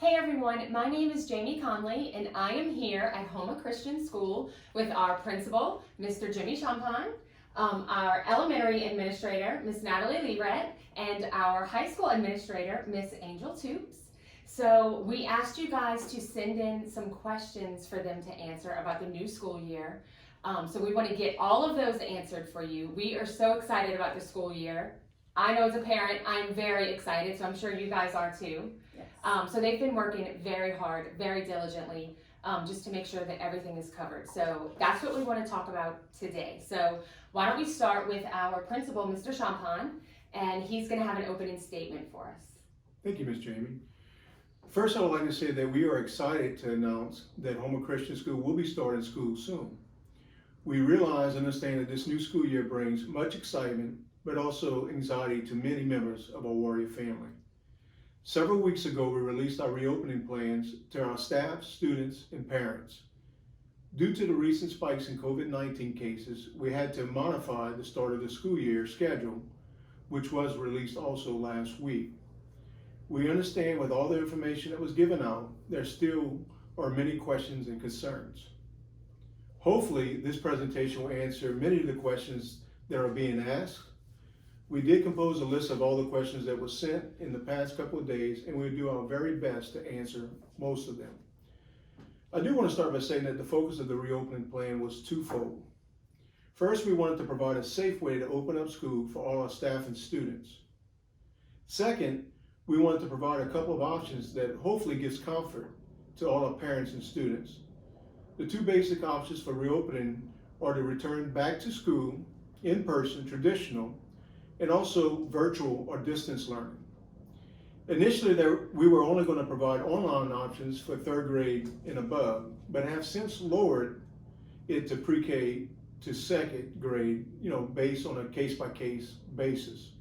Hey everyone, my name is Jamie Conley and I am here at Homa Christian School with our principal, Mr. Jimmy Champagne, our elementary administrator, Miss Natalie Leeret, and our high school administrator, Miss Angel Toops. So we asked you guys to send in some questions for them to answer about the new school year. So we want to get all of those answered for you. We are so excited about the school year. I know as a parent, I'm very excited, so I'm sure you guys are too. So they've been working very hard, very diligently, just to make sure that everything is covered. So that's what we want to talk about today. So why don't we start with our principal, Mr. Champagne, and he's going to have an opening statement for us. Thank you, Ms. Jamie. First, I would like to say that we are excited to announce that Homa Christian School will be starting school soon. We realize and understand that this new school year brings much excitement, but also anxiety to many members of our Warrior family. Several weeks ago, we released our reopening plans to our staff, students, and parents. Due to the recent spikes in COVID-19 cases, we had to modify the start of the school year schedule, which was released also last week. We understand with all the information that was given out, there still are many questions and concerns. Hopefully, this presentation will answer many of the questions that are being asked. We did compose a list of all the questions that were sent in the past couple of days, and we'll do our very best to answer most of them. I do want to start by saying that the focus of the reopening plan was twofold. First, we wanted to provide a safe way to open up school for all our staff and students. Second, we wanted to provide a couple of options that hopefully gives comfort to all our parents and students. The two basic options for reopening are to return back to school in person, traditional, and also virtual or distance learning. Initially, we were only going to provide online options for third grade and above, but have since lowered it to pre-K to second grade, based on a case-by-case basis.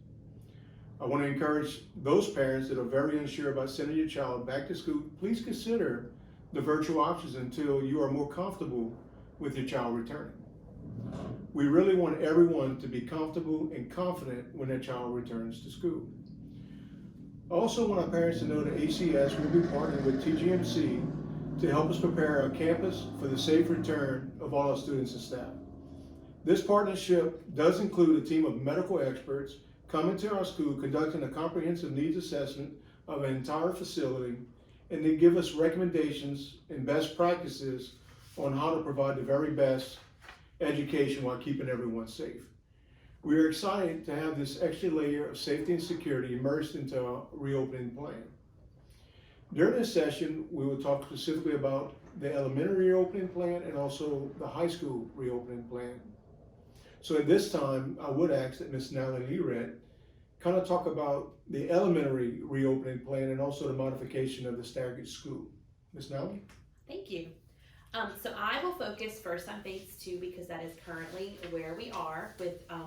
I want to encourage those parents that are very unsure about sending your child back to school, please consider the virtual options until you are more comfortable with your child returning. We really want everyone to be comfortable and confident when their child returns to school. I also want our parents to know that ACS will be partnering with TGMC to help us prepare our campus for the safe return of all our students and staff. This partnership does include a team of medical experts coming to our school, conducting a comprehensive needs assessment of an entire facility, and they give us recommendations and best practices on how to provide the very best education while keeping everyone safe. We are excited to have this extra layer of safety and security immersed into our reopening plan. During this session, we will talk specifically about the elementary reopening plan and also the high school reopening plan. So at this time, I would ask that Ms. Natalie Leeret kind of talk about the elementary reopening plan and also the modification of the staggered school. Ms. Natalie? Thank you. So I will focus first on phase 2 because that is currently where we are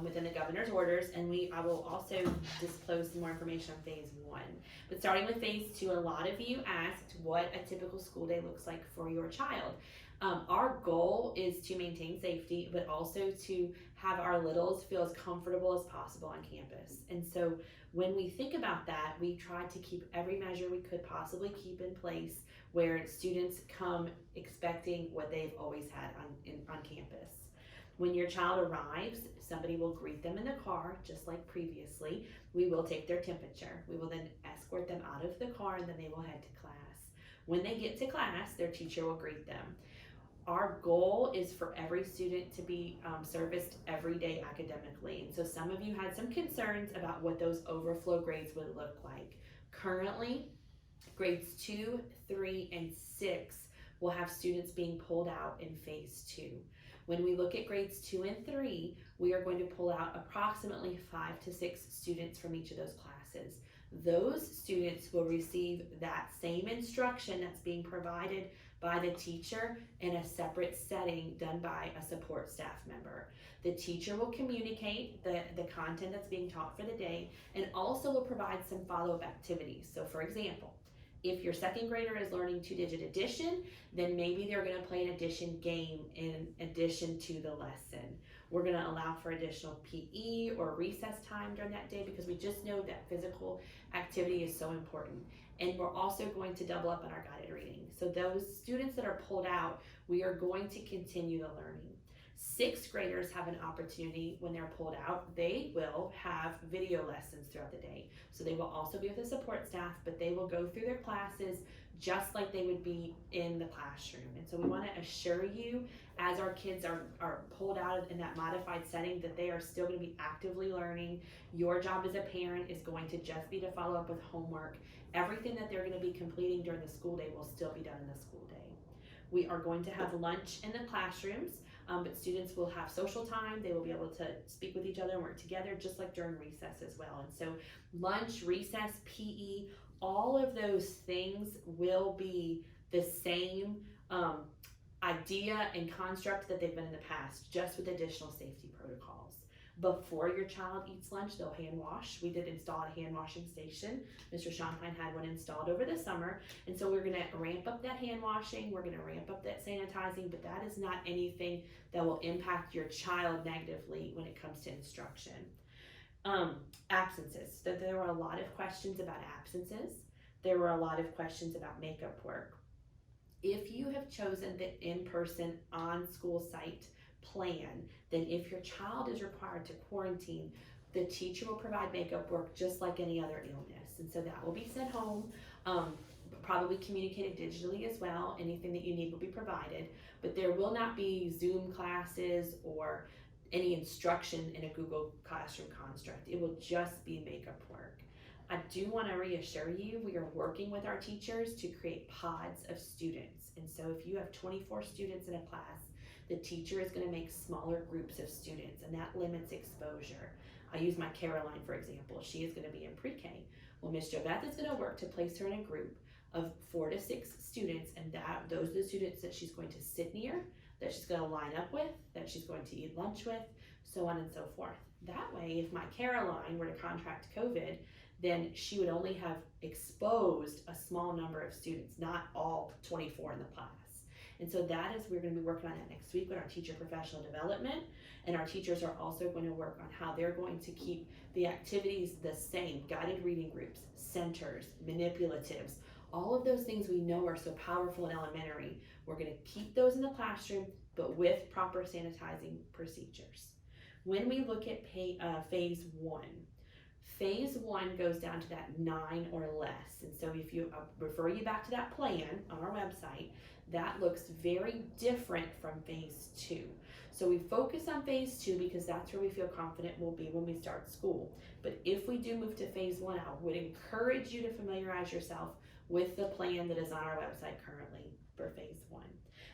within the governor's orders, and I will also disclose some more information on phase 1. But starting with phase 2, a lot of you asked what a typical school day looks like for your child. Our goal is to maintain safety, but also to have our littles feel as comfortable as possible on campus. And so when we think about that, we try to keep every measure we could possibly keep in place where students come expecting what they've always had on campus. When your child arrives, somebody will greet them in the car, just like previously. We will take their temperature. We will then escort them out of the car, and then they will head to class. When they get to class, their teacher will greet them. Our goal is for every student to be serviced every day academically. And so some of you had some concerns about what those overflow grades would look like. Currently, grades 2, 3, and 6 will have students being pulled out in phase 2. When we look at grades 2 and 3, we are going to pull out approximately 5 to 6 students from each of those classes. Those students will receive that same instruction that's being provided by the teacher in a separate setting done by a support staff member. The teacher will communicate the content that's being taught for the day and also will provide some follow-up activities. So for example, if your second grader is learning 2-digit addition, then maybe they're going to play an addition game in addition to the lesson. We're gonna allow for additional PE or recess time during that day because we just know that physical activity is so important. And we're also going to double up on our guided reading. So those students that are pulled out, we are going to continue the learning. Sixth graders have an opportunity when they're pulled out. They will have video lessons throughout the day. So they will also be with the support staff, but they will go through their classes just like they would be in the classroom. And so we want to assure you, as our kids are pulled out in that modified setting, that they are still going to be actively learning. Your job as a parent is going to just be to follow up with homework. Everything that they're going to be completing during the school day will still be done in the school day. We are going to have lunch in the classrooms, but students will have social time. They will be able to speak with each other and work together, just like during recess as well. And so lunch, recess, PE, all of those things will be the same idea and construct that they've been in the past, just with additional safety protocols. Before your child eats lunch, they'll hand wash. We did install a hand washing station. Mr. Champagne had one installed over the summer. And so we're gonna ramp up that hand washing. We're gonna ramp up that sanitizing, but that is not anything that will impact your child negatively when it comes to instruction. Absences. So there were a lot of questions about absences. There were a lot of questions about makeup work. If you have chosen the in-person on-school site plan, then if your child is required to quarantine, the teacher will provide makeup work just like any other illness. And so that will be sent home, probably communicated digitally as well. Anything that you need will be provided, but there will not be Zoom classes or any instruction in a Google Classroom construct. It will just be makeup work. I do want to reassure you, we are working with our teachers to create pods of students. And so if you have 24 students in a class, the teacher is going to make smaller groups of students, and that limits exposure. I use my Caroline, for example. She is going to be in pre-K. Well, Miss JoBeth is going to work to place her in a group of 4 to 6 students, and those are the students that she's going to sit near, that she's going to line up with, that she's going to eat lunch with, so on and so forth. That way, if my Caroline were to contract COVID, then she would only have exposed a small number of students, not all 24 in the class. And so that is, we're going to be working on that next week with our teacher professional development. And our teachers are also going to work on how they're going to keep the activities the same: guided reading groups, centers, manipulatives, all of those things we know are so powerful in elementary. We're going to keep those in the classroom, but with proper sanitizing procedures. When we look at phase 1, phase 1 goes down to that 9 or less. And so if you refer you back to that plan on our website, that looks very different from phase 2. So we focus on phase 2 because that's where we feel confident we'll be when we start school. But if we do move to phase 1, I would encourage you to familiarize yourself with the plan that is on our website currently for phase 1.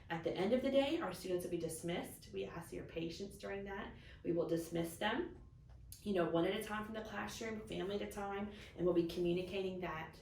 At the end of the day, our students will be dismissed. We ask your patience during that. We will dismiss them, one at a time from the classroom, family at a time, and we'll be communicating that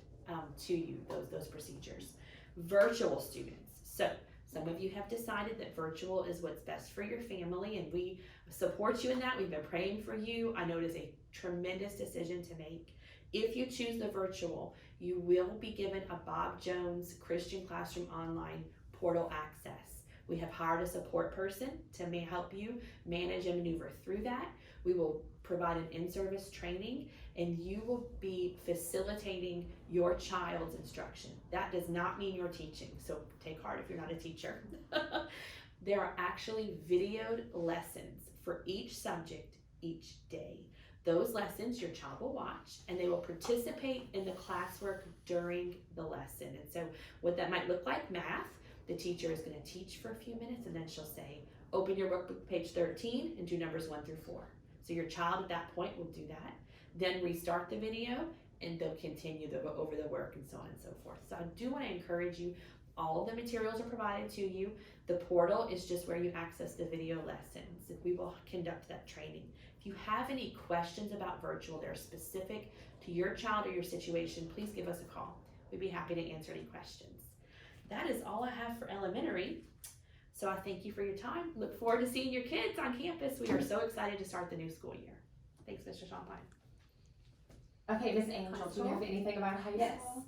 to you, those procedures. Virtual students. So some of you have decided that virtual is what's best for your family, and we support you in that. We've been praying for you. I know it is a tremendous decision to make. If you choose the virtual, you will be given a Bob Jones Christian Classroom Online portal access. We have hired a support person to help you manage and maneuver through that. We will provide an in-service training, and you will be facilitating your child's instruction. That does not mean you're teaching, so take heart if you're not a teacher. There are actually videoed lessons for each subject each day. Those lessons your child will watch, and they will participate in the classwork during the lesson. And so what that might look like: math, the teacher is going to teach for a few minutes, and then she'll say, open your workbook page 13 and do numbers 1 through 4. So your child at that point will do that, then restart the video, and they'll continue over the work and so on and so forth. So I do want to encourage you. All of the materials are provided to you. The portal is just where you access the video lessons. We will conduct that training. If you have any questions about virtual that are specific to your child or your situation, please give us a call. We'd be happy to answer any questions. That is all I have for elementary. So I thank you for your time. Look forward to seeing your kids on campus. We are so excited to start the new school year. Thanks, Mr. Champagne. Okay, Ms. Angel, do you have anything about high Yes. school?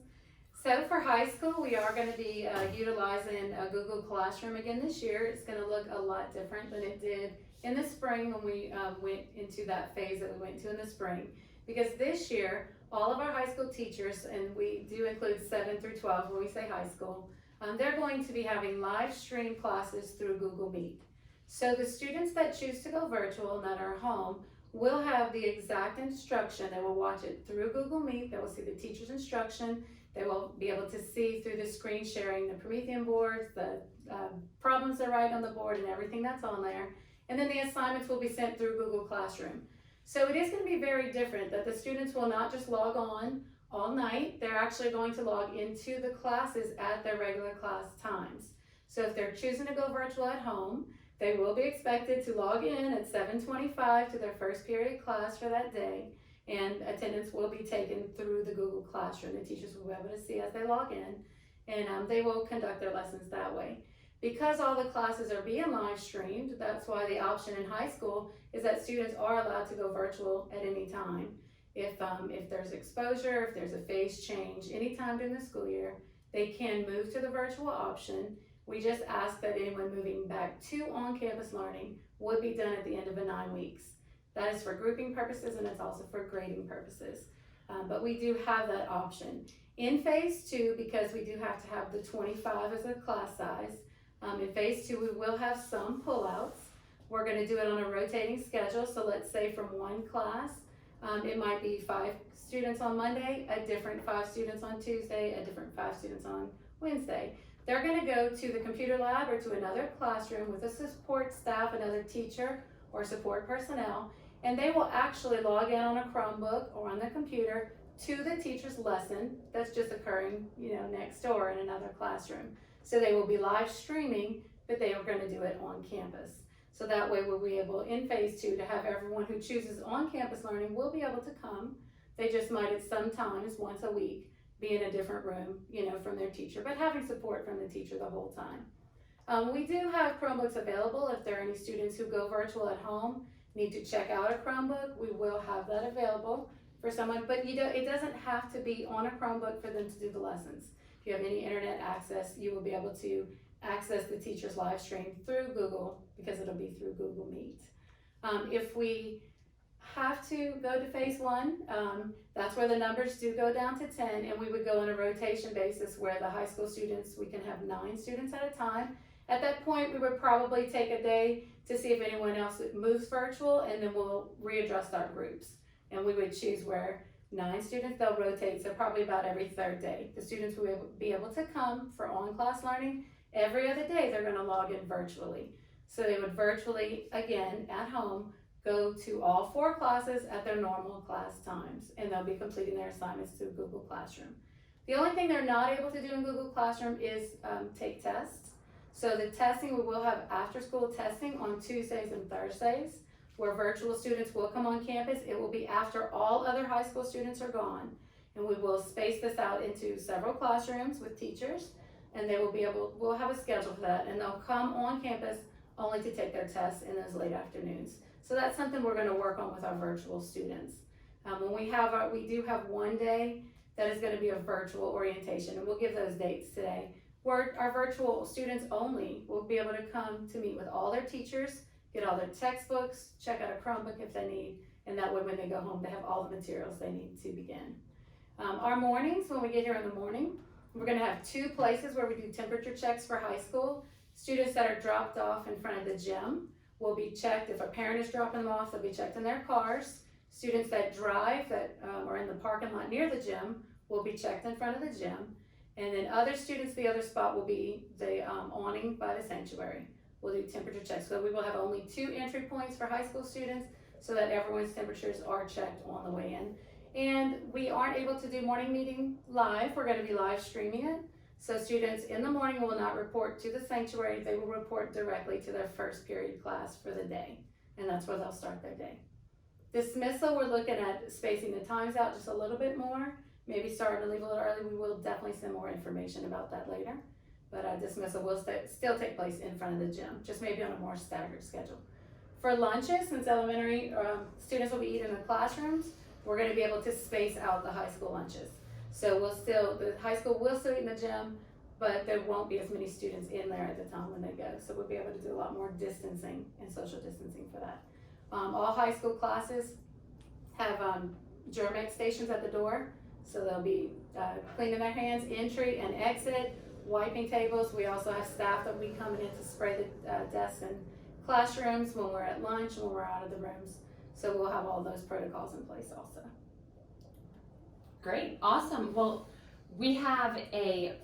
So for high school, we are going to be utilizing Google Classroom again this year. It's going to look a lot different than it did in the spring when we went into that phase that we went into in the spring. Because this year, all of our high school teachers, and we do include 7 through 12 when we say high school, they're going to be having live stream classes through Google Meet. So the students that choose to go virtual and that are home will have the exact instruction. They will watch it through Google Meet. They will see the teacher's instruction. They will be able to see through the screen sharing the Promethean boards, the problems they write on the board and everything that's on there. And then the assignments will be sent through Google Classroom. So it is going to be very different that the students will not just log on all night. They're actually going to log into the classes at their regular class times. So if they're choosing to go virtual at home, they will be expected to log in at 7:25 to their first period class for that day, and attendance will be taken through the Google Classroom. The teachers will be able to see as they log in, and they will conduct their lessons that way. Because all the classes are being live streamed, that's why the option in high school is that students are allowed to go virtual at any time. If there's exposure, if there's a phase change, anytime during the school year, they can move to the virtual option. We just ask that anyone moving back to on-campus learning would be done at the end of the 9 weeks. That is for grouping purposes, and it's also for grading purposes. But we do have that option. In phase 2, because we do have to have the 25 as a class size, in phase 2 we will have some pullouts. We're going to do it on a rotating schedule. So let's say from one class, it might be 5 students on Monday, a different 5 students on Tuesday, a different 5 students on Wednesday. They're going to go to the computer lab or to another classroom with a support staff, another teacher or support personnel, and they will actually log in on a Chromebook or on the computer to the teacher's lesson that's just occurring, next door in another classroom. So they will be live streaming, but they are going to do it on campus. So that way we'll be able, in phase 2, to have everyone who chooses on-campus learning will be able to come. They just might at some times, once a week, be in a different room, from their teacher, but having support from the teacher the whole time. We do have Chromebooks available. If there are any students who go virtual at home, need to check out a Chromebook, we will have that available for someone, but it doesn't have to be on a Chromebook for them to do the lessons. If you have any internet access, you will be able to access the teacher's live stream through Google, because it'll be through Google Meet. If we have to go to phase 1, that's where the numbers do go down to 10, and we would go on a rotation basis where the high school students, we can have 9 students at a time. At that point, we would probably take a day to see if anyone else moves virtual, and then we'll readjust our groups. And we would choose where 9 students, they'll rotate, so probably about every 3rd day. The students will be able to come for on-class learning. Every other day, they're gonna log in virtually. So they would virtually, again, at home, go to all 4 classes at their normal class times, and they'll be completing their assignments through Google Classroom. The only thing they're not able to do in Google Classroom is take tests. So the testing, we will have after-school testing on Tuesdays and Thursdays, where virtual students will come on campus. It will be after all other high school students are gone, and we will space this out into several classrooms with teachers, and we'll have a schedule for that, and they'll come on campus only to take their tests in those late afternoons. So that's something we're going to work on with our virtual students. We do have one day that is going to be a virtual orientation, and we'll give those dates today, where our virtual students only will be able to come to meet with all their teachers, get all their textbooks, check out a Chromebook if they need, and that way when they go home, they have all the materials they need to begin. Our mornings, when we get here in the morning, we're going to have 2 places where we do temperature checks for high school. Students that are dropped off in front of the gym will be checked. If a parent is dropping them off, they'll be checked in their cars. Students that drive, that are in the parking lot near the gym, will be checked in front of the gym. And then other students, the other spot will be the awning by the sanctuary. We'll do temperature checks. So we will have only 2 entry points for high school students so that everyone's temperatures are checked on the way in. And we aren't able to do morning meeting live. We're going to be live streaming it. So students in the morning will not report to the sanctuary. They will report directly to their first period class for the day. And that's where they'll start their day. Dismissal, we're looking at spacing the times out just a little bit more. Maybe starting to leave a little early. We will definitely send more information about that later. But dismissal will still take place in front of the gym, just maybe on a more staggered schedule. For lunches, since elementary students will be eating in the classrooms, we're going to be able to space out the high school lunches. So the high school will still eat in the gym. but there won't be as many students in there at the time when they go. So we'll be able to do a lot more distancing and social distancing for that. All high school classes have Germex stations at the door. So they'll be cleaning their hands, entry and exit, wiping tables. We also have staff that will be coming in to spray the desks and classrooms when we're at lunch, when we're out of the rooms. So we'll have all those protocols in place also. Great, awesome. Well, we have a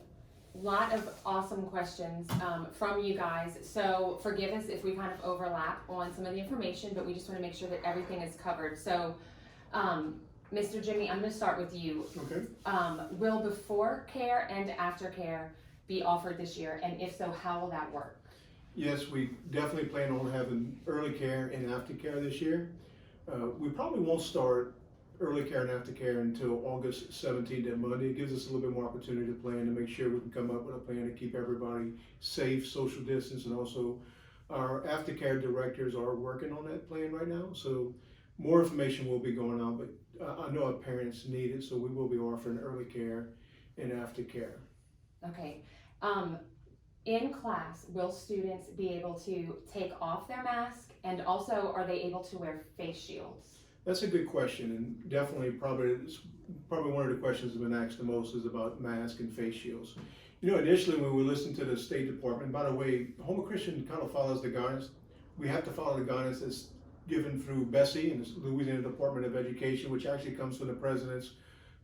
lot of awesome questions from you guys. So forgive us if we kind of overlap on some of the information, but we just want to make sure that everything is covered. So, Mr. Jimmy, I'm going to start with you. Okay. Will before care and after care be offered this year? And if so, how will that work? Yes, we definitely plan on having early care and aftercare this year. We probably won't start early care and aftercare until August 17th at Monday. It gives us a little bit more opportunity to plan to make sure we can come up with a plan to keep everybody safe, social distance, and also our aftercare directors are working on that plan right now. So more information will be going on, but I know our parents need it, so we will be offering early care and aftercare. Okay. In class, will students be able to take off their mask, and also are they able to wear face shields? That's a good question, and definitely probably one of the questions that's been asked the most is about masks and face shields. You know, initially when we listened to the State Department, by the way, Houma Christian kind of follows the guidance. We have to follow the guidance that's given through BESI and the Louisiana Department of Education, which actually comes from the President's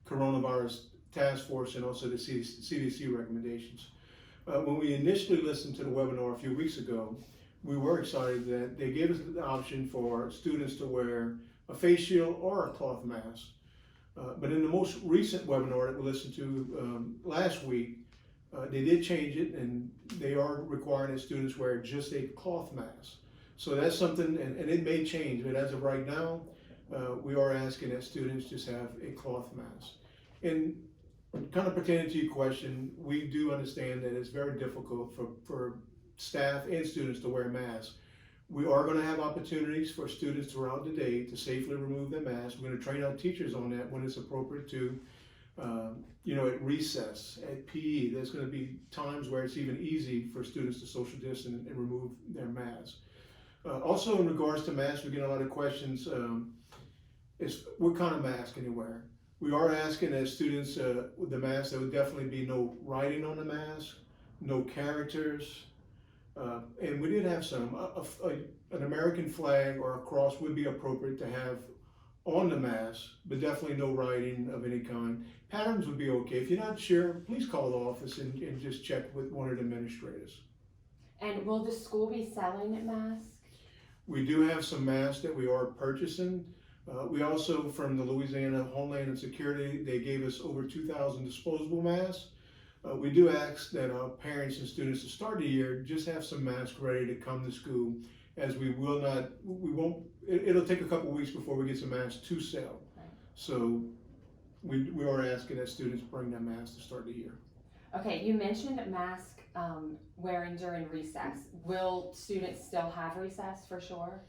Coronavirus Task Force and also the CDC recommendations. When we initially listened to the webinar a few weeks ago, we were excited that they gave us the option for students to wear a face shield or a cloth mask. But in the most recent webinar that we listened to last week, they did change it, and they are requiring that students wear just a cloth mask. So that's something, and it may change, but as of right now, we are asking that students just have a cloth mask. And kind of pertaining to your question, we do understand that it's very difficult for staff and students to wear masks. We are going to have opportunities for students throughout the day to safely remove their masks. We're going to train our teachers on that when it's appropriate to, at recess, at PE. There's going to be times where it's even easy for students to social distance and remove their masks. Also, in regards to masks, we get a lot of questions. What kind of mask can you wear? We are asking that students with the mask, there would definitely be no writing on the mask, no characters. And we did have some, an American flag or a cross would be appropriate to have on the mask, but definitely no writing of any kind. Patterns would be okay. If you're not sure, please call the office and just check with one of the administrators. And will the school be selling masks? We do have some masks that we are purchasing. We also, from the Louisiana Homeland and Security, they gave us over 2,000 disposable masks. We do ask that our parents and students to start the year just have some masks ready to come to school, as it'll take a couple weeks before we get some masks to sell. Right. So we are asking that students bring their masks to start the year. Okay, you mentioned mask wearing during recess. Will students still have recess for sure?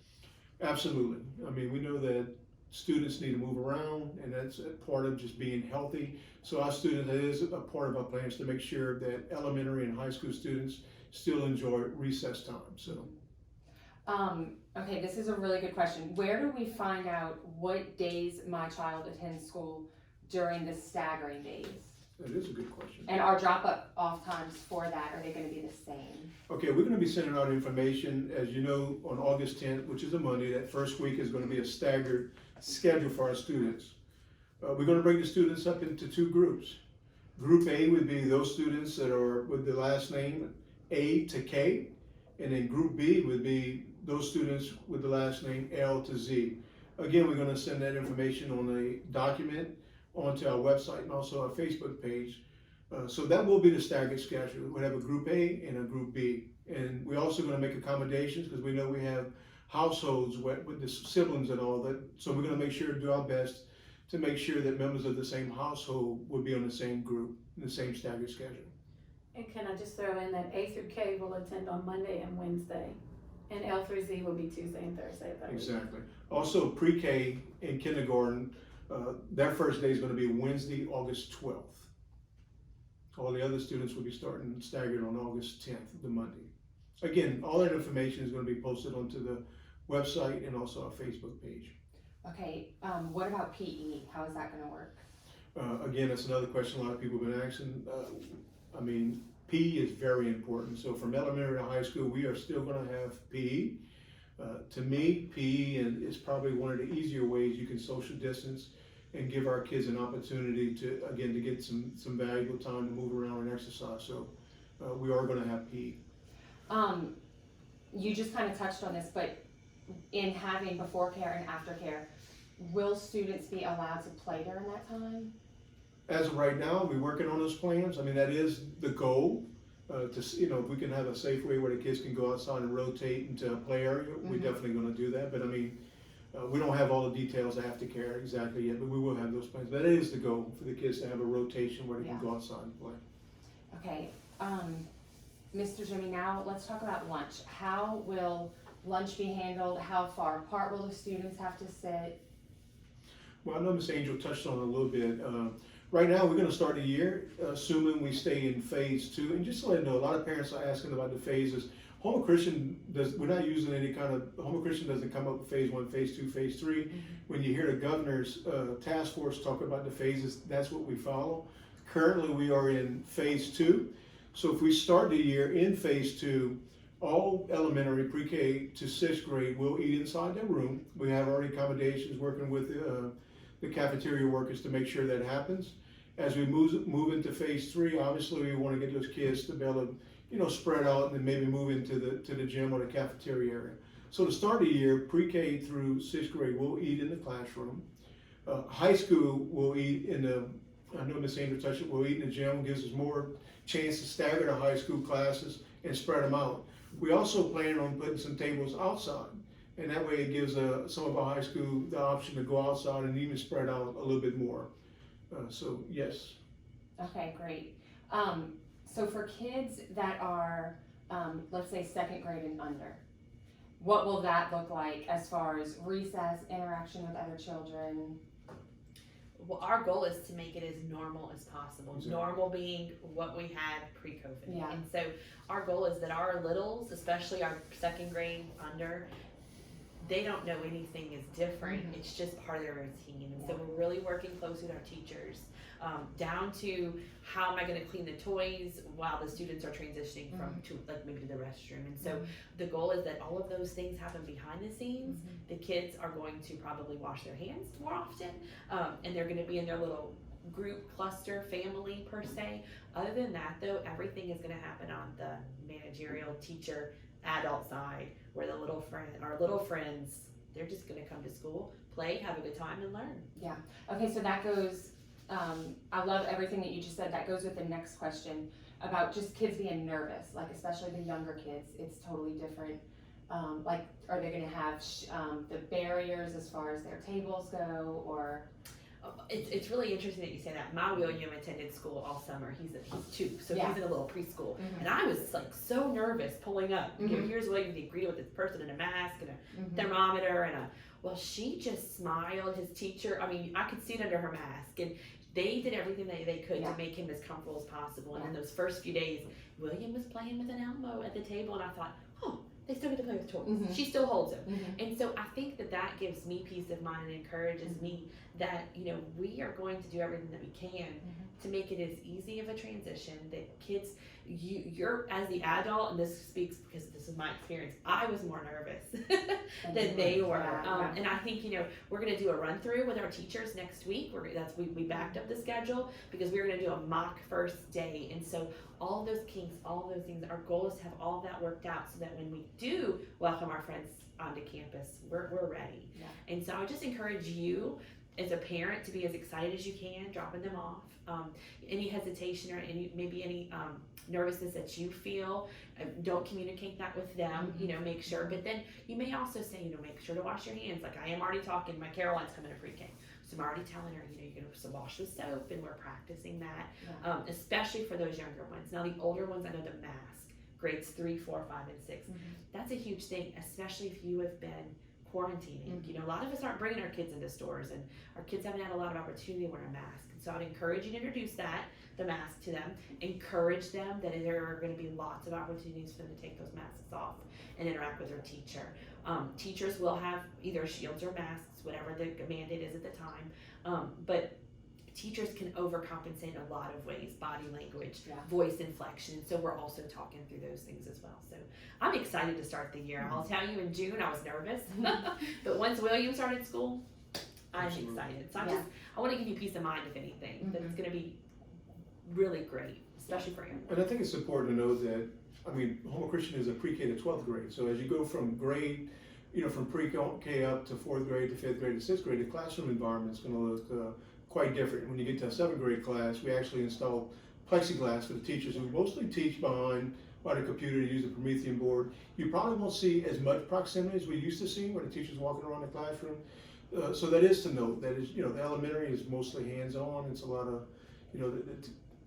Absolutely. I mean, we know that students need to move around, and that's a part of just being healthy. So our students, that is a part of our plans to make sure that elementary and high school students still enjoy recess time. So, okay, this is a really good question. Where do we find out what days my child attends school during the staggering days? that is a good question. And our drop-off times for that, are they going to be the same? Okay, we're going to be sending out information, as you know, on August 10th, which is a Monday. That first week is going to be a staggered schedule for our students. We're going to break the students up into two groups. Group A would be those students that are with the last name A to K, and then Group B would be those students with the last name L to Z. Again, we're going to send that information on a document onto our website and also our Facebook page. So that will be the staggered schedule. We'll have a Group A and a Group B. And we're also going to make accommodations because we know we have households with the siblings and all that. So we're going to make sure to do our best to make sure that members of the same household will be on the same group, in the same staggered schedule. And can I just throw in that A through K will attend on Monday and Wednesday, and L through Z will be Tuesday and Thursday of that week. Exactly. Also, pre-K and kindergarten, their first day is going to be Wednesday, August 12th. All the other students will be starting staggered on August 10th, the Monday. Again, all that information is going to be posted onto the website and also our Facebook page. Okay, what about PE? How is that gonna work? Again, that's another question a lot of people have been asking. PE is very important. So from elementary to high school, we are still going to have PE. To me, PE is probably one of the easier ways you can social distance and give our kids an opportunity to get some valuable time to move around and exercise. So we are going to have PE. You just kind of touched on this, but in having before care and after care, will students be allowed to play during that time? As of right now, we're working on those plans. I mean, that is the goal. If we can have a safe way where the kids can go outside and rotate into a play area, we're definitely going to do that. But I mean, we don't have all the details after care exactly yet, but we will have those plans. That is the goal, for the kids to have a rotation where they can go outside and play. Okay, Mr. Jimmy, now let's talk about lunch. How will lunch be handled? How far apart will the students have to sit? Well, I know Ms. Angel touched on it a little bit. Right now, we're going to start the year assuming we stay in phase 2. And just to let you know, a lot of parents are asking about the phases. Houma Christian we're not using any kind of, Houma Christian doesn't come up with phase 1, phase 2, phase 3. When you hear the governor's task force talk about the phases, that's what we follow. Currently, we are in phase 2. So if we start the year in phase 2, all elementary pre-K to 6th grade will eat inside their room. We have already accommodations working with the cafeteria workers to make sure that happens. As we move into phase 3, obviously we want to get those kids to be able to, spread out and then maybe move into the gym or the cafeteria area. So to start the year, pre-K through 6th grade will eat in the classroom. High school will eat I know Ms. Angel touched it, will eat in the gym, gives us more chance to stagger the high school classes and spread them out. We also plan on putting some tables outside, and that way it gives some of our high school the option to go outside and even spread out a little bit more. So yes. Okay, great. So for kids that are, let's say 2nd grade and under, what will that look like as far as recess, interaction with other children? Well, our goal is to make it as normal as possible. Exactly. Normal being what we had pre-COVID. Yeah. And so our goal is that our littles, especially our 2nd grade under, they don't know anything is different. It's just part of their routine. And so we're really working closely with our teachers, down to how am I going to clean the toys while the students are transitioning from to like maybe to the restroom. And so the goal is that all of those things happen behind the scenes. The kids are going to probably wash their hands more often, and they're going to be in their little group cluster family per se. Other than that though, everything is going to happen on the managerial teacher adult side, where our little friends, they're just going to come to school, play, have a good time, and learn. Yeah. Okay, so that goes, I love everything that you just said. That goes with the next question about just kids being nervous, like especially the younger kids. It's totally different. Like, are they going to have the barriers as far as their tables go, or? It's really interesting that you say that. My William attended school all summer. He's 2, so he's in a little preschool. And I was like so nervous pulling up. Here's William, he greeted with this person in a mask and a thermometer and well, she just smiled. His teacher, I mean, I could see it under her mask, and they did everything they could to make him as comfortable as possible. And in those first few days, William was playing with an Elmo at the table, and I thought, oh, they still get to play with toys. She still holds him. And so I think that gives me peace of mind and encourages me that, we are going to do everything that we can to make it as easy of a transition that kids, you're as the adult, and this speaks because this is my experience, I was more nervous than they were. And I think, we're going to do a run through with our teachers next week. We backed up the schedule because we were going to do a mock first day. And so all those kinks, all those things, our goal is to have all that worked out so that when we do welcome our friends onto campus, we're ready. And so I would just encourage you as a parent to be as excited as you can, dropping them off. Any hesitation or any nervousness that you feel, don't communicate that with them. Make sure. But then you may also say, make sure to wash your hands. Like I am already talking. My Caroline's coming to pre-K, so I'm already telling her, you're going to wash with soap, and we're practicing that, especially for those younger ones. Now the older ones, I know the mask, grades 3, 4, 5, and 6. That's a huge thing, especially if you have been quarantining. You know, a lot of us aren't bringing our kids into stores, and our kids haven't had a lot of opportunity to wear a mask. And so I'd encourage you to introduce the mask to them. Encourage them that there are going to be lots of opportunities for them to take those masks off and interact with their teacher. Teachers will have either shields or masks, whatever the mandate is at the time. But teachers can overcompensate in a lot of ways, body language, voice inflection. So we're also talking through those things as well. So I'm excited to start the year. I'll tell you, in June I was nervous, but once William started school, I'm excited. So I want to give you peace of mind, if anything, that it's going to be really great, especially for him. And I think it's important to know that, I mean, Houma Christian is a pre-K to 12th grade. So as you go from grade, from pre-K up to 4th grade to 5th grade to 6th grade, the classroom environment is going to look quite different. When you get to a 7th grade class, we actually install plexiglass for the teachers who mostly teach behind the computer to use the Promethean board. You probably won't see as much proximity as we used to see when the teacher's walking around the classroom. So that is to note. That is, the elementary is mostly hands-on. It's a lot of, the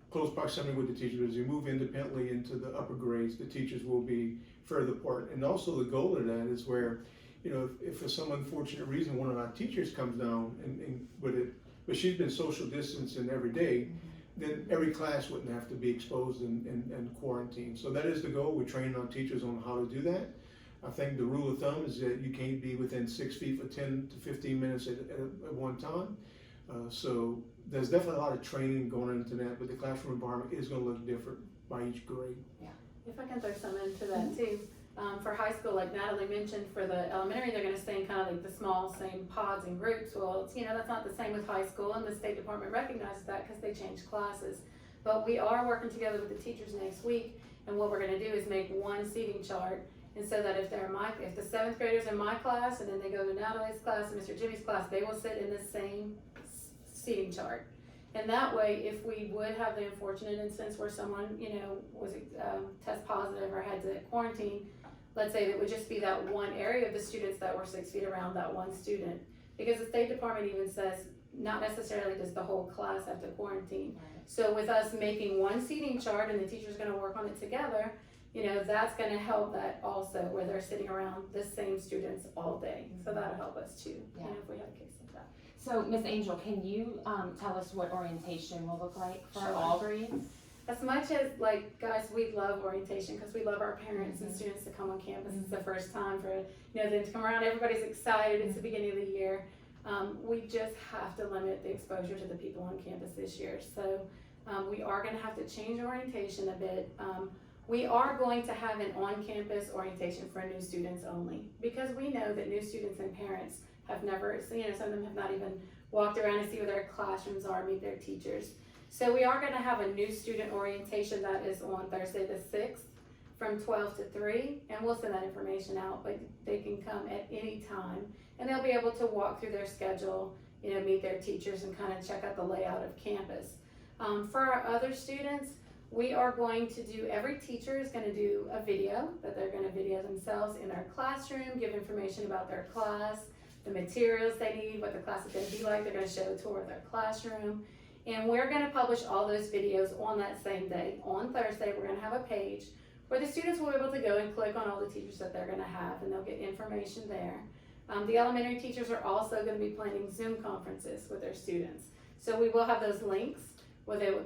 close proximity with the teachers. As you move independently into the upper grades, the teachers will be further apart. And also the goal of that is where, if for some unfortunate reason one of our teachers comes down and with it, but she's been social distancing every day, then every class wouldn't have to be exposed and quarantined. So that is the goal. We're training our teachers on how to do that. I think the rule of thumb is that you can't be within 6 feet for 10 to 15 minutes at one time. So there's definitely a lot of training going into that, but the classroom environment is going to look different by each grade. If I can throw some into that too. For high school, like Natalie mentioned, for the elementary, they're gonna stay in kind of like the small, same pods and groups. Well, it's, that's not the same with high school, and the State Department recognizes that because they changed classes. But we are working together with the teachers next week, and what we're gonna do is make one seating chart, and so that if the 7th graders in my class, and then they go to Natalie's class and Mr. Jimmy's class, they will sit in the same seating chart. And that way, if we would have the unfortunate instance where someone, was test positive or had to quarantine, let's say it would just be that one area of the students that were 6 feet around that one student. Because the State Department even says, not necessarily does the whole class have to quarantine. So with us making one seating chart and the teacher's gonna work on it together, that's gonna help that also, where they're sitting around the same students all day. So that'll help us too, if we have a case like that. So Miss Angel, can you tell us what orientation will look like for Sure. all grades? As much as, guys, we love orientation because we love our parents and students to come on campus. It's the first time for, them to come around. Everybody's excited. It's the beginning of the year. We just have to limit the exposure to the people on campus this year. So we are going to have to change orientation a bit. We are going to have an on-campus orientation for new students only, because we know that new students and parents have never, some of them have not even walked around and see where their classrooms are, meet their teachers. So we are gonna have a new student orientation that is on Thursday the 6th from 12 to 3, and we'll send that information out, but they can come at any time, and they'll be able to walk through their schedule, meet their teachers and kind of check out the layout of campus. For our other students, we are going to do, every teacher is gonna do a video that they're gonna video themselves in their classroom, give information about their class, the materials they need, what the class is gonna be like. They're gonna show a tour of their classroom. And we're gonna publish all those videos on that same day. On Thursday, we're gonna have a page where the students will be able to go and click on all the teachers that they're gonna have, and they'll get information there. The elementary teachers are also gonna be planning Zoom conferences with their students. So we will have those links,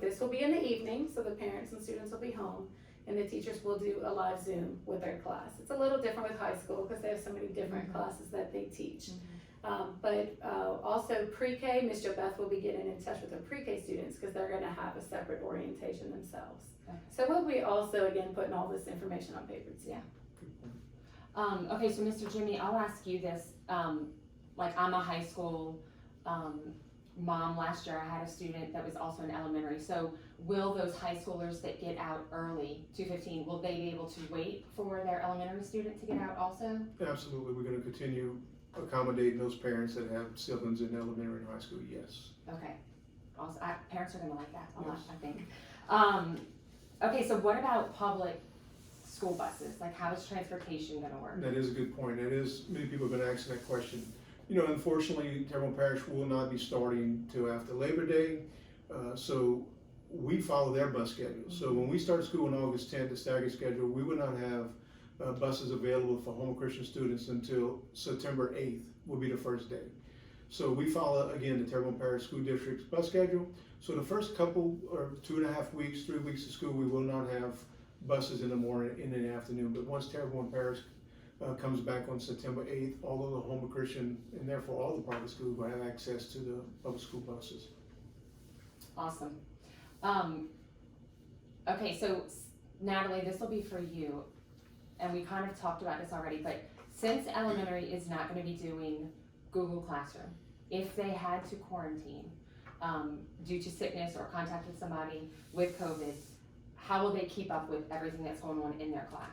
this will be in the evening, so the parents and students will be home, and the teachers will do a live Zoom with their class. It's a little different with high school because they have so many different classes that they teach. But also pre-K, Ms. Jo Beth will be getting in touch with the pre-K students because they're gonna have a separate orientation themselves. Okay. So we'll be also, again, putting all this information on paper too. Okay, so Mr. Jimmy, I'll ask you this. I'm a high school mom. Last year I had a student that was also in elementary. So will those high schoolers that get out early, 2:15, will they be able to wait for their elementary student to get out also? Absolutely. We're going to continue accommodating those parents that have siblings in elementary and high school, yes. Okay. Also, parents are gonna like that a lot, Yes. I think. Okay, so what about public school buses? How is transportation gonna work? That is a good point. Many people have been asking that question. Unfortunately, Terrebonne Parish will not be starting till after Labor Day. So we follow their bus schedule. So when we start school on August 10th, the staggered schedule, we would not have buses available for Houma Christian students until September 8th will be the first day. So we follow, again, the Terrebonne Parish School District's bus schedule. So the first couple or 2.5 weeks, 3 weeks of school, we will not have buses in the morning and in the afternoon. But once Terrebonne Parish comes back on September 8th, all of the Houma Christian and therefore all the private schools will have access to the public school buses. Awesome. Okay, so Natalie, this will be for you, and we kind of talked about this already, but since elementary is not going to be doing Google Classroom, if they had to quarantine due to sickness or contact with somebody with COVID, how will they keep up with everything that's going on in their class?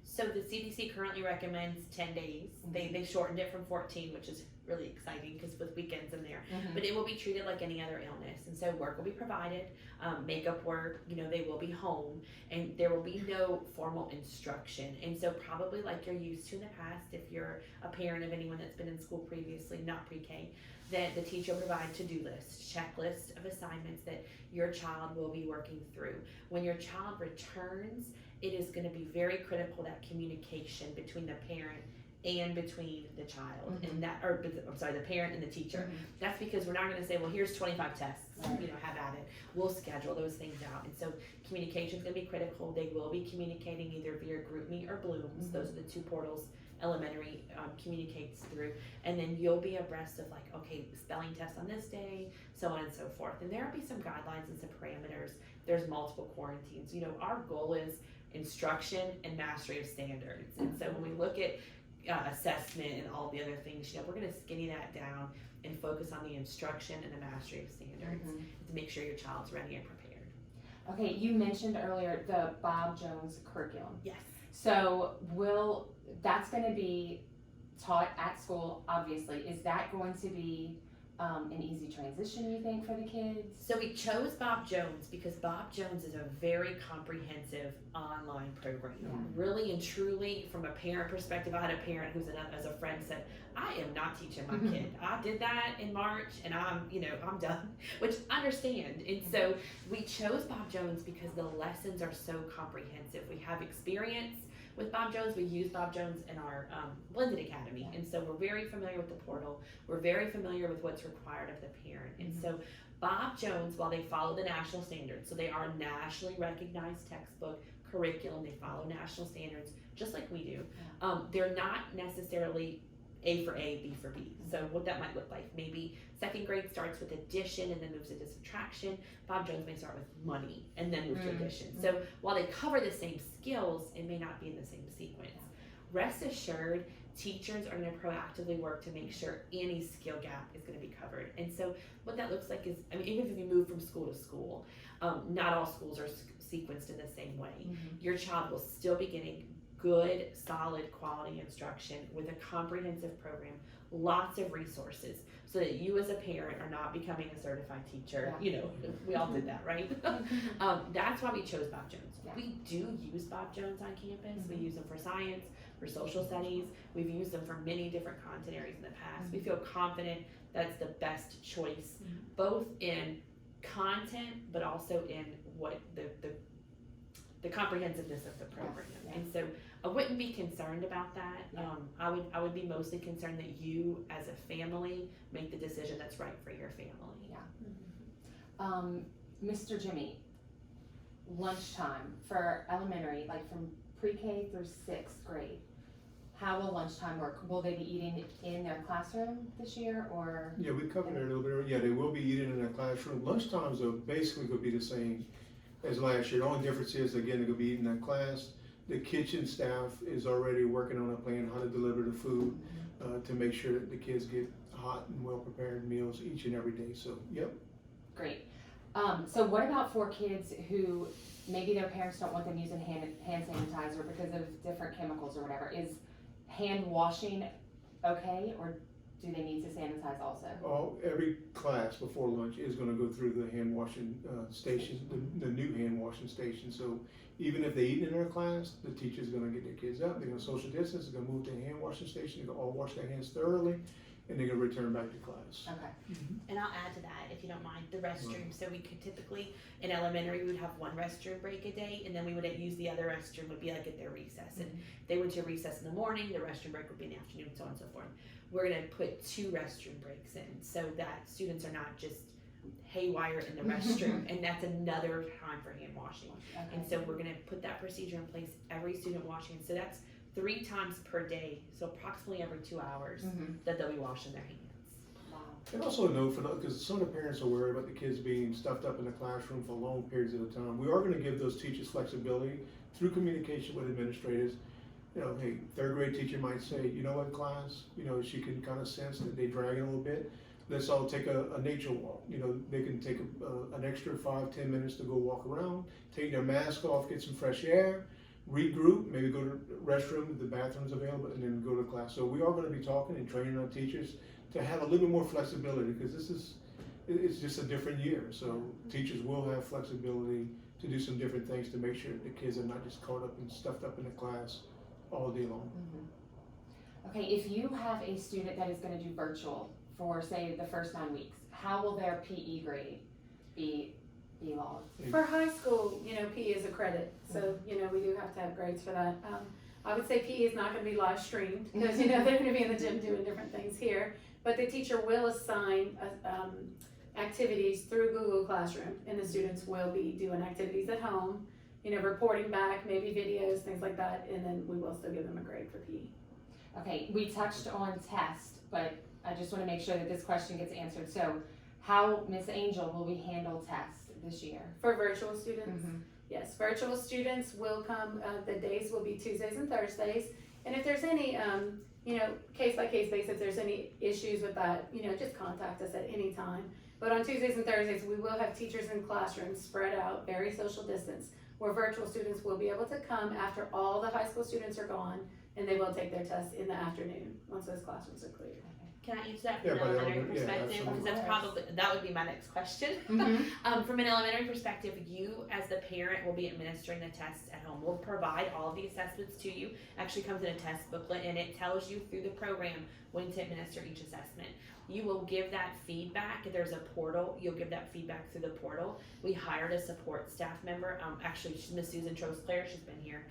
So the CDC currently recommends 10 days. They shortened it from 14, which is really exciting because with weekends in there. But it will be treated like any other illness. And so work will be provided, makeup work, they will be home, and there will be no formal instruction. And so probably like you're used to in the past, if you're a parent of anyone that's been in school previously, not pre-K, that the teacher will provide to-do lists, checklist of assignments that your child will be working through. When your child returns, it is going to be very critical that communication between the parent and between the child and the parent and the teacher. That's because we're not going to say, well, here's 25 tests, have at it. We'll schedule those things out. And so communication is going to be critical. They will be communicating either via GroupMe or Blooms. Those are the two portals elementary communicates through. And then you'll be abreast of like, okay, spelling test on this day, so on and so forth. And there'll be some guidelines and some parameters. There's multiple quarantines. Our goal is instruction and mastery of standards. And so when we look at assessment and all the other things, we're going to skinny that down and focus on the instruction and the mastery of standards to make sure your child's ready and prepared. Okay, you mentioned earlier the Bob Jones curriculum. Yes. So that's going to be taught at school, obviously. Is that going to be an easy transition, you think, for the kids? So we chose Bob Jones because Bob Jones is a very comprehensive online program. Really and truly, from a parent perspective, I had a parent who's as a friend said, I am not teaching my kid. I did that in March and I'm done, which I understand. And so we chose Bob Jones because the lessons are so comprehensive. We have experience with Bob Jones. We use Bob Jones in our Blended Academy. And so we're very familiar with the portal. We're very familiar with what's required of the parent. And so Bob Jones, while they follow the national standards, so they are a nationally recognized textbook curriculum, they follow national standards just like we do. They're not necessarily A for A, B for B. So what that might look like, maybe second grade starts with addition and then moves into subtraction. Bob Jones may start with money and then move to addition. So while they cover the same skills, it may not be in the same sequence. Rest assured, teachers are going to proactively work to make sure any skill gap is going to be covered. And so what that looks like is, even if you move from school to school, not all schools are sequenced in the same way. Your child will still be getting good, solid, quality instruction with a comprehensive program, lots of resources, so that you as a parent are not becoming a certified teacher. We all did that, right? That's why we chose Bob Jones. We do use Bob Jones on campus. We use them for science, for social studies. We've used them for many different content areas in the past. We feel confident that's the best choice, both in content, but also in what the comprehensiveness of the program. And so I wouldn't be concerned about that. I would be mostly concerned that you as a family make the decision that's right for your family. Mr. Jimmy, lunchtime for elementary, like from pre-K through 6th grade, how will lunchtime work? Will they be eating in their classroom this year, or? Yeah, we covered it a little bit earlier. Yeah, they will be eating in their classroom. Lunchtimes are basically going to be the same as last year. The only difference is, again, they're going to be eating in class. The kitchen staff is already working on a plan how to deliver the food to make sure that the kids get hot and well-prepared meals each and every day. So, yep. Great. So what about for kids who maybe their parents don't want them using hand sanitizer because of different chemicals or whatever? Is hand washing okay, or do they need to sanitize also? Every class before lunch is going to go through the hand washing station, the new hand washing station. So even if they eat in their class, the teacher's going to get their kids up. They're going to social distance. They're going to move to the hand washing station. They're going to all wash their hands thoroughly, and they're gonna return back to class. Okay. And I'll add to that, if you don't mind, the restroom. So we could typically, in elementary, we would have one restroom break a day, and then we would use the other restroom would be like at their recess. And they went to recess in the morning, the restroom break would be in the afternoon, so on and so forth. We're gonna put 2 restroom breaks in, so that students are not just haywire in the restroom, and that's another time for hand washing. And so we're gonna put that procedure in place, every student washing, so that's 3 times per day, so approximately every 2 hours that they'll be washing their hands. Wow. And also a note for because some of the parents are worried about the kids being stuffed up in the classroom for long periods at a time. We are going to give those teachers flexibility through communication with administrators. You know, hey, 3rd grade teacher might say, you know what, class, you know, she can kind of sense that they drag it a little bit. Let's all take a nature walk. You know, they can take an extra 5-10 minutes to go walk around, take their mask off, get some fresh air, regroup, maybe go to the restroom if the bathroom's available, and then go to class. So we are going to be talking and training our teachers to have a little bit more flexibility, because it's just a different year. So teachers will have flexibility to do some different things to make sure the kids are not just caught up and stuffed up in the class all day long. Okay, if you have a student that is going to do virtual for, say, the first 9 weeks, how will their PE grade be logged? For high school, you know, PE is a credit, so, you know, we do have to have grades for that. I would say PE is not gonna be live streamed, because, you know, they're gonna be in the gym doing different things here. But the teacher will assign, activities through Google Classroom, and the students will be doing activities at home, you know, reporting back, maybe videos, things like that, and then we will still give them a grade for PE. Okay, we touched on test, but I just want to make sure that this question gets answered. So how, Miss Angel, will we handle test this year? For virtual students? Yes, virtual students will come, the days will be Tuesdays and Thursdays. And if there's any, you know, case by case basis, if there's any issues with that, you know, just contact us at any time. But on Tuesdays and Thursdays, we will have teachers in classrooms spread out, very social distance, where virtual students will be able to come after all the high school students are gone, and they will take their tests in the afternoon, once those classrooms are cleared. Can I answer that Yeah, from by an the elementary elementary, yeah, perspective? Because absolutely. that's probably, that would be my next question. From an elementary perspective, you as the parent will be administering the tests at home. We'll provide all of the assessments to you. Actually comes in a test booklet, and it tells you through the program when to administer each assessment. You will give that feedback. If there's a portal, you'll give that feedback through the portal. We hired a support staff member. Actually, she's Miss Susan Trosclair. She's been here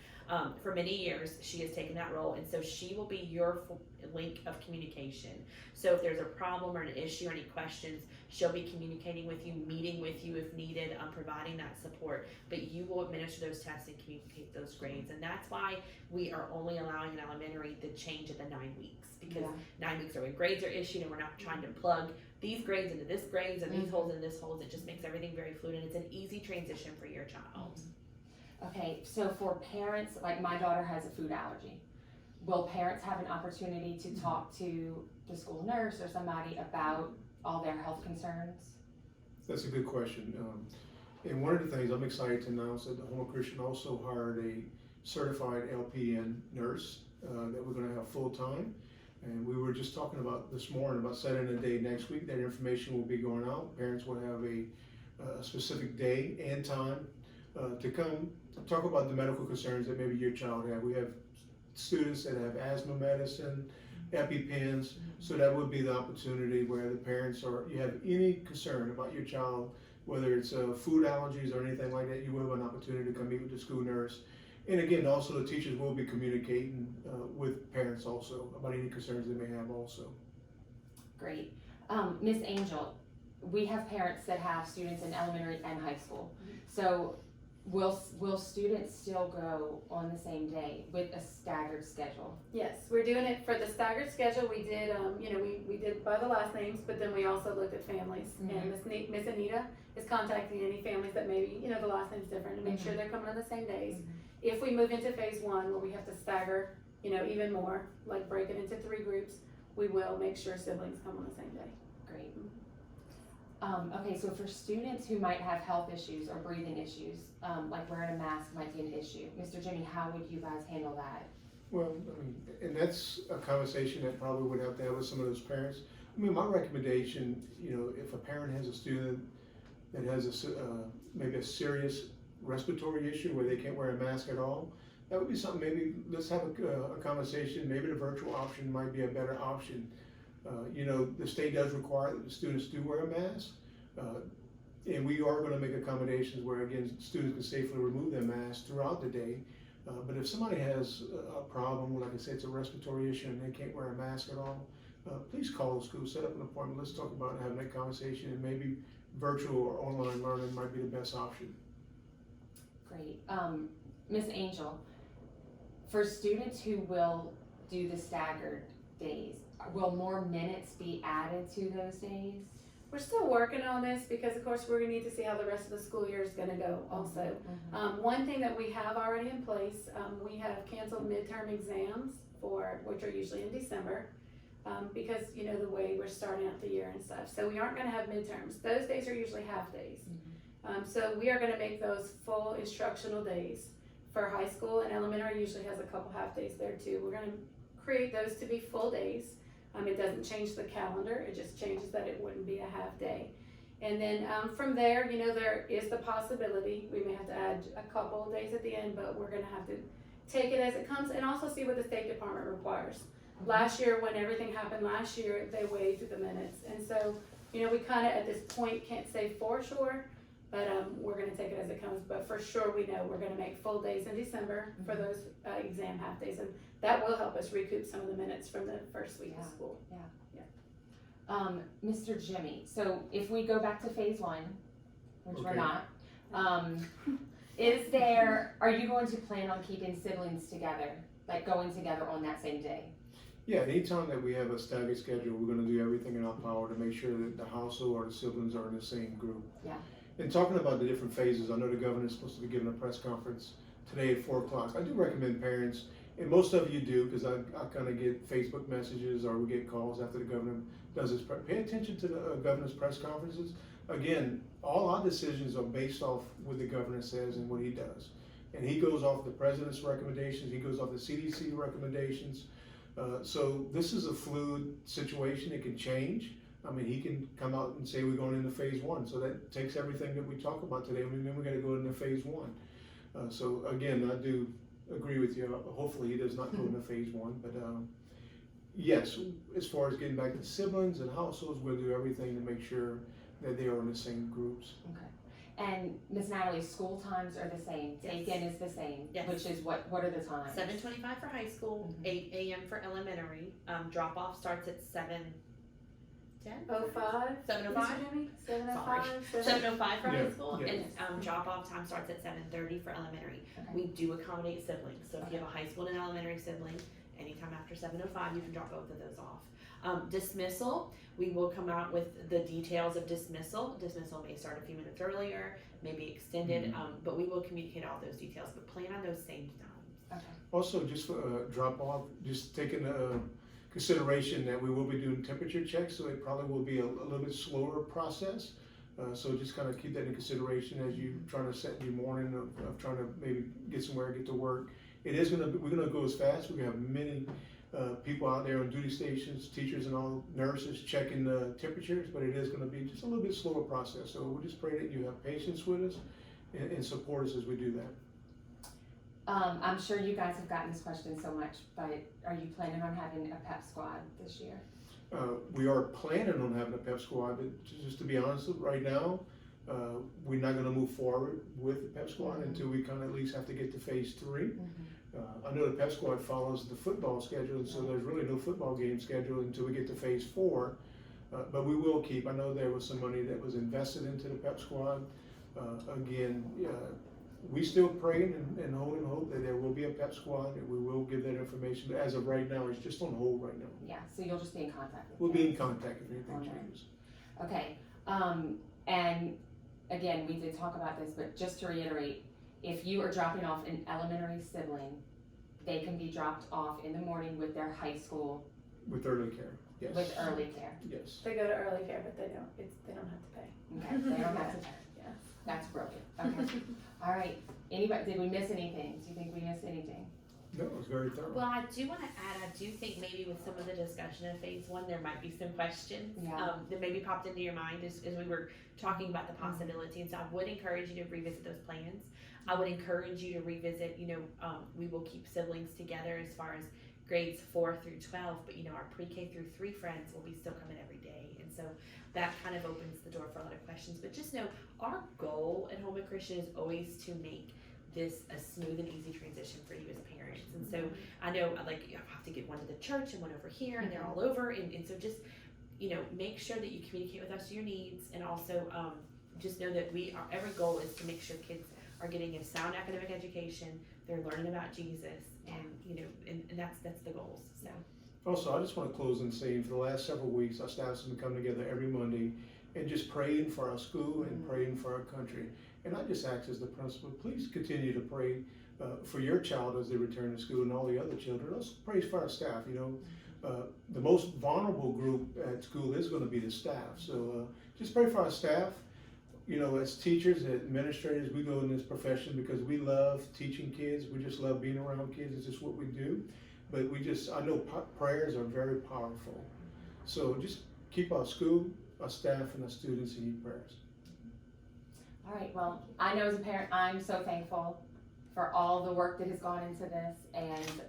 for many years. She has taken that role, and so she will be your link of communication. So if there's a problem or an issue or any questions, she'll be communicating with you, meeting with you if needed, providing that support. But you will administer those tests and communicate those grades, and that's why we are only allowing in elementary the change at the 9 weeks, because 9 weeks are when grades are issued, and we're not trying to plug these grades into this grades and these holes into this holes. It just makes everything very fluid, and it's an easy transition for your child. Okay, so for parents, like my daughter has a food allergy. Will parents have an opportunity to talk to the school nurse or somebody about all their health concerns? That's a good question. And one of the things I'm excited to announce that the Houma Christian also hired a certified LPN nurse that we're going to have full time. And we were just talking about this morning about setting a day next week. That information will be going out. Parents will have a specific day and time to come talk about the medical concerns that maybe your child has. We have students that have asthma medicine, EpiPens, so that would be the opportunity where the parents are, you have any concern about your child, whether it's food allergies or anything like that, you will have an opportunity to come meet with the school nurse. And again, also the teachers will be communicating with parents also about any concerns they may have also. Great. Miss Angel, we have parents that have students in elementary and high school. So will students still go on the same day with a staggered schedule? Yes, we're doing it for the staggered schedule. We did, you know, we did by the last names, but then we also looked at families. And Miss Anita is contacting any families that maybe, you know, the last name's different, to make sure they're coming on the same days. If we move into phase 1 where we have to stagger, you know, even more, like break it into 3 groups, we will make sure siblings come on the same day. Great. Okay, so for students who might have health issues or breathing issues, like wearing a mask might be an issue. Mr. Jimmy, how would you guys handle that? Well, I mean, and that's a conversation that probably would have to have with some of those parents. I mean, my recommendation, you know, if a parent has a student that has maybe a serious respiratory issue where they can't wear a mask at all, that would be something, maybe let's have a conversation. Maybe the virtual option might be a better option The state does require that the students do wear a mask. And we are gonna make accommodations where, again, students can safely remove their masks throughout the day. But if somebody has a problem, like I said, it's a respiratory issue and they can't wear a mask at all, please call the school, set up an appointment, let's talk about having that conversation, and maybe virtual or online learning might be the best option. Great. Ms. Angel, for students who will do the staggered days, will more minutes be added to those days? We're still working on this because of course we're gonna need to see how the rest of the school year is gonna go also. One thing that we have already in place, we have canceled midterm exams which are usually in December, because the way we're starting out the year and stuff. So we aren't gonna have midterms. Those days are usually half days. So we are gonna make those full instructional days for high school, and elementary usually has a couple half days there too. We're gonna create those to be full days. It doesn't change the calendar, it just changes that it wouldn't be a half day. And then from there, there is the possibility, we may have to add a couple of days at the end, but we're gonna have to take it as it comes and also see what the State Department requires. Last year, when everything happened last year, they waived the minutes. And so, we kinda at this point can't say for sure, but we're gonna take it as it comes. But for sure, we know we're gonna make full days in December for those exam half days. And that will help us recoup some of the minutes from the first week of school. Mr. Jimmy, so if we go back to phase one, which we're Okay. not, are you going to plan on keeping siblings together, like going together on that same day? Yeah, anytime that we have a staggered schedule, we're gonna do everything in our power to make sure that the household or the siblings are in the same group. Yeah. And talking about the different phases, I know the governor's supposed to be giving a press conference today at 4 o'clock. I do recommend parents, and most of you do, because I kind of get Facebook messages or we get calls after the governor does his, pay attention to the governor's press conferences. Again, all our decisions are based off what the governor says and what he does. And he goes off the president's recommendations, he goes off the CDC recommendations. So this is a fluid situation, it can change. He can come out and say we're going into phase one, so that takes everything that we talk about today, and then we gotta go into phase one. So again, I do agree with you, hopefully he does not go into phase one, but yes, as far as getting back to siblings and households, we'll do everything to make sure that they are in the same groups. Okay. And Ms. Natalie, school times are the same, Yes. take-in is the same, Yes. which is what are the times? 7:25 for high school, 8 a.m. for elementary. Drop off starts at 7:10. 05, 7:05. Mr. Jimmy? 705? 7:05 for high Yeah, school, yeah. and drop-off time starts at 7:30 for elementary. Okay. We do accommodate siblings, so if you have a high school and an elementary sibling, anytime after 7:05, you can drop both of those off. Dismissal, we will come out with the details of dismissal. Dismissal may start a few minutes earlier, may be extended, but we will communicate all those details, but plan on those same times. Okay. Also, just for drop off, just taking consideration that we will be doing temperature checks, so it probably will be a little bit slower process. So just kind of keep that in consideration as you trying to set your morning of trying to maybe get somewhere, get to work. We're gonna go as fast. We're gonna have many people out there on duty stations, teachers and all, nurses checking the temperatures, but it is gonna be just a little bit slower process. So we just pray that you have patience with us and support us as we do that. I'm sure you guys have gotten this question so much, but are you planning on having a pep squad this year? We are planning on having a pep squad, but just to be honest, right now, we're not gonna move forward with the pep squad until we kind of at least have to get to phase 3. I know the pep squad follows the football schedule, and so there's really no football game scheduled until we get to phase 4. But we will keep, I know there was some money that was invested into the pep squad. Again, we still pray and hold and hope that there will be a pep squad, and we will give that information, but as of right now, it's just on hold right now. Yeah, so you'll just be in contact with We'll be in parents. contact if anything Okay. changes. Okay, and again, we did talk about this, but just to reiterate, if you are dropping off an elementary sibling, they can be dropped off in the morning with their high school, With early care, yes. with early care. Yes. They go to early care, but they don't have to pay. Okay, they don't have to pay. Yeah. That's brilliant, okay. All right, anybody, did we miss anything? Do you think we missed anything? No, it was very thorough. Well, I do want to add, I do think maybe with some of the discussion of phase 1, there might be some questions Yeah. that maybe popped into your mind as we were talking about the possibility. And so I would encourage you to revisit those plans. I would encourage you to revisit, we will keep siblings together as far as grades 4 through 12, but our pre-K through 3 friends will be still coming every day. And so that kind of opens the door for a lot of questions. But just know our goal at Home Christian is always to make this a smooth and easy transition for you as parents. And so I know like you have to get one to the church and one over here and they're all over. And so just, make sure that you communicate with us your needs, and also just know that every goal is to make sure kids are getting a sound academic education, they're learning about Jesus, and and that's the goals. So Also, I just want to close in saying for the last several weeks, our staff's been coming together every Monday and just praying for our school and praying for our country. And I just ask as the principal, please continue to pray for your child as they return to school and all the other children. Let's pray for our staff. The most vulnerable group at school is going to be the staff. So just pray for our staff. As teachers, as administrators, we go in this profession because we love teaching kids. We just love being around kids. It's just what we do. But I know prayers are very powerful. So just keep our school, our staff, and our students in your prayers. All right, well, I know as a parent, I'm so thankful for all the work that has gone into this, and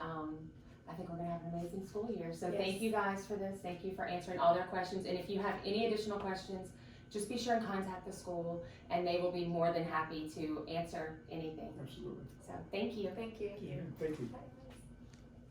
I think we're gonna have an amazing school year. So Yes. Thank you guys for this. Thank you for answering all their questions. And if you have any additional questions, just be sure and contact the school, and they will be more than happy to answer anything. Absolutely. So thank you. Thank you. Thank you.